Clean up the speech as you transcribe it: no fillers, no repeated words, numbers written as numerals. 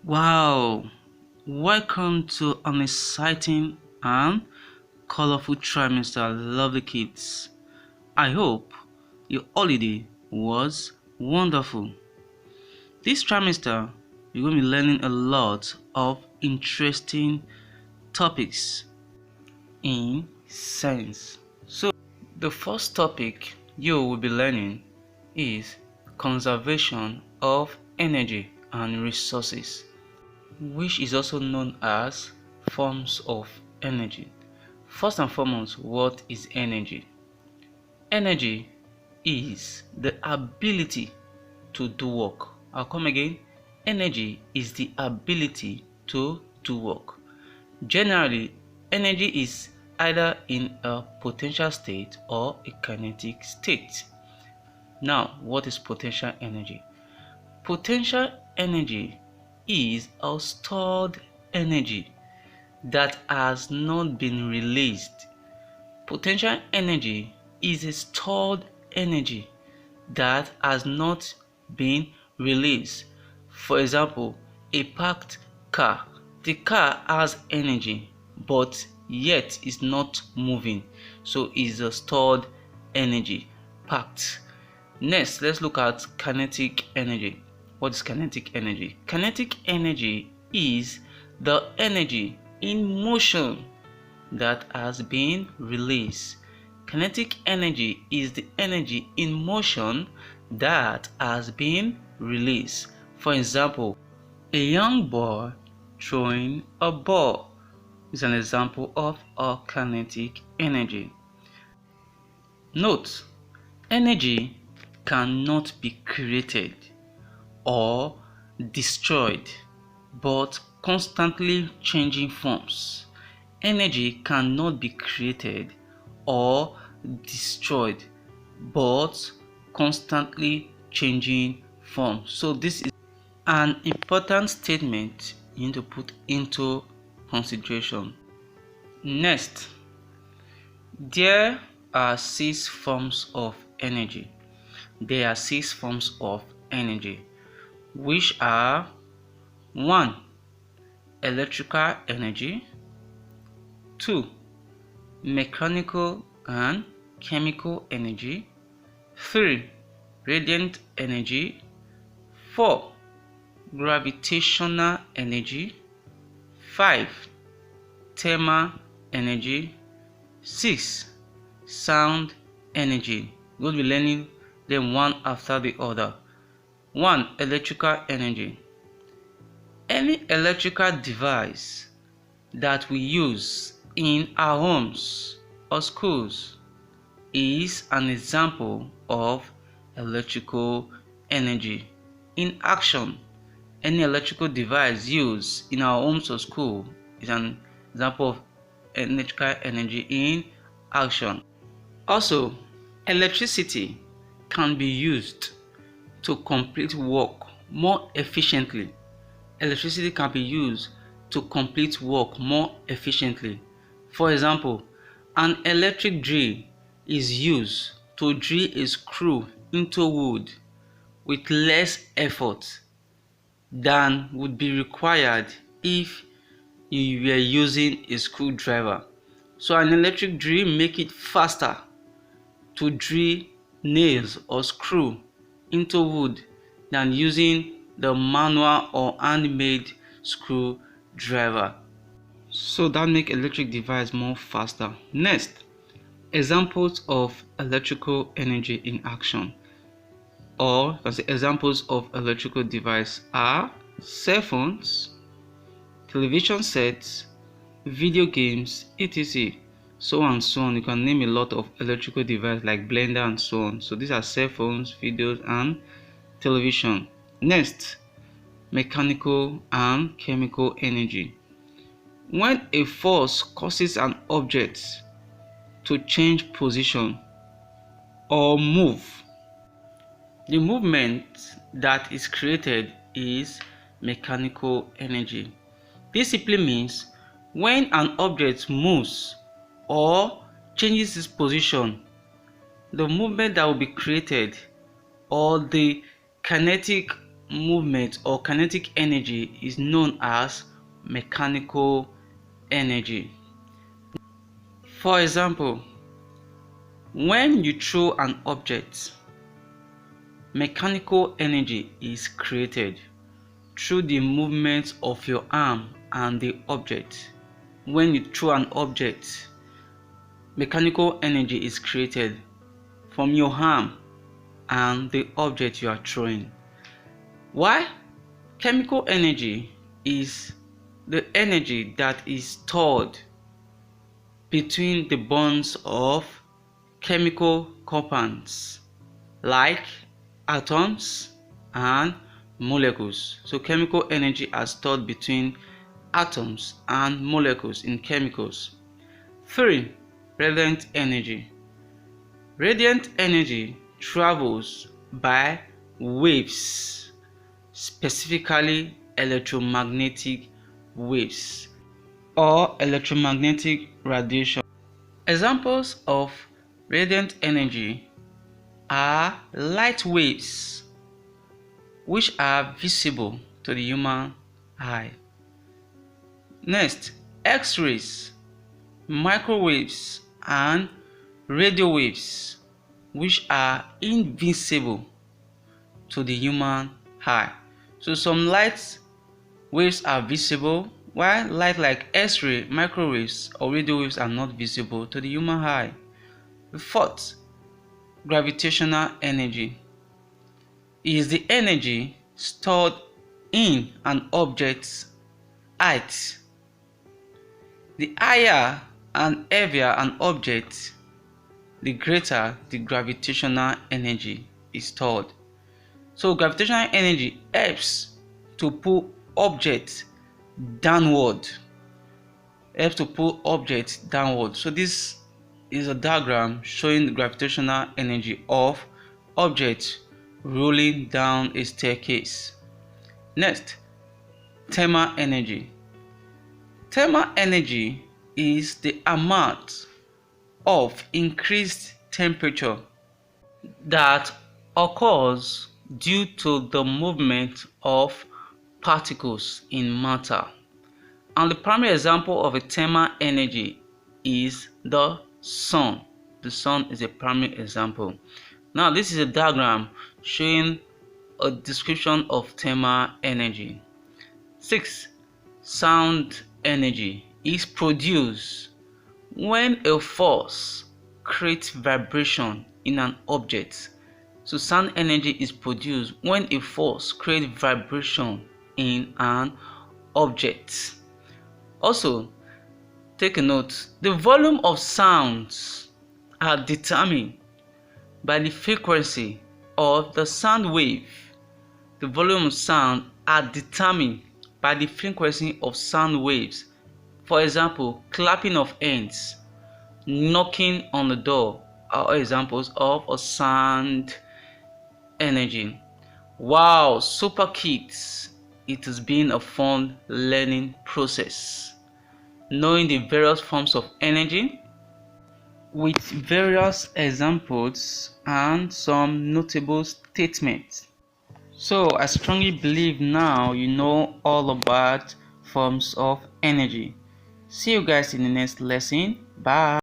Wow! Welcome to an exciting and colorful trimester, lovely kids. I hope your holiday was wonderful. This trimester, you're going to be learning a lot of interesting topics in science. So, the first topic you will be learning is conservation of energy and resources, which is also known as forms of energy. First and foremost, what is energy? Energy is the ability to do work. I'll come again. Energy is the ability to do work. Generally, energy is either in a potential state or a kinetic state. Now, what is potential energy? Potential energy is a stored energy that has not been released. Potential energy is a stored energy that has not been released. For example, a parked car. The car has energy but yet is not moving, so is a stored energy, parked. Next, let's look at kinetic energy. What is kinetic energy? Kinetic energy is the energy in motion that has been released. Kinetic energy is the energy in motion that has been released. For example, a young boy throwing a ball is an example of a kinetic energy. Note, energy cannot be created or destroyed, but constantly changing forms. Energy cannot be created or destroyed, but constantly changing forms. So this is an important statement you need to put into consideration. Next, there are 6 forms of energy. There are 6 forms of energy, which are 1. Electrical energy, 2. Mechanical and chemical energy, 3. Radiant energy, 4. Gravitational energy, 5. Thermal energy, 6. Sound energy. We'll be learning them one after the other. 1. Electrical energy. Any electrical device that we use in our homes or schools is an example of electrical energy in action. Any electrical device used in our homes or school is an example of electrical energy in action. Also, electricity can be used to complete work more efficiently. Electricity can be used to complete work more efficiently. For example, an electric drill is used to drill a screw into wood with less effort than would be required if you were using a screwdriver. So an electric drill makes it faster to drill nails or screw into wood than using the manual or handmade screwdriver. So that makes electric device more faster. Next, examples of electrical energy in action, or as examples of electrical device are cell phones, television sets, video games, etc. So and so on. You can name a lot of electrical devices like blender and so on. So these are cell phones, videos, and television. Next, mechanical and chemical energy. When a force causes an object to change position or move, the movement that is created is mechanical energy. This simply means when an object moves or changes its position, the movement that will be created or the kinetic movement or kinetic energy is known as mechanical energy. For example, when you throw an object, mechanical energy is created through the movement of your arm and the object. When you throw an object, mechanical energy is created from your arm and the object you are throwing. Why? Chemical energy is the energy that is stored between the bonds of chemical compounds like atoms and molecules. So chemical energy are stored between atoms and molecules in chemicals. 3. Radiant energy. Radiant energy travels by waves, specifically electromagnetic waves or electromagnetic radiation. Examples of radiant energy are light waves, which are visible to the human eye. Next, X-rays, microwaves, and radio waves, which are invisible to the human eye. So some light waves are visible, while light like X-ray, microwaves, or radio waves are not visible to the human eye. The fourth, gravitational energy, is the energy stored in an object's height. The higher and heavier an object, the greater the gravitational energy is stored. So gravitational energy helps to pull objects downward. So this is a diagram showing the gravitational energy of objects rolling down a staircase. Next, thermal energy. Thermal energy is the amount of increased temperature that occurs due to the movement of particles in matter. And the primary example of a thermal energy is the sun. The sun is a primary example. Now this is a diagram showing a description of thermal energy. 6. Sound energy is produced when a force creates vibration in an object. So sound energy is produced when a force creates vibration in an object. Also, take a note, the volume of sounds are determined by the frequency of the sound wave. The volume of sound are determined by the frequency of sound waves. For example, clapping of hands, knocking on the door are examples of a sound energy. Wow, super kids! It has been a fun learning process, knowing the various forms of energy with various examples and some notable statements. So I strongly believe now you know all about forms of energy. See you guys in the next lesson. Bye.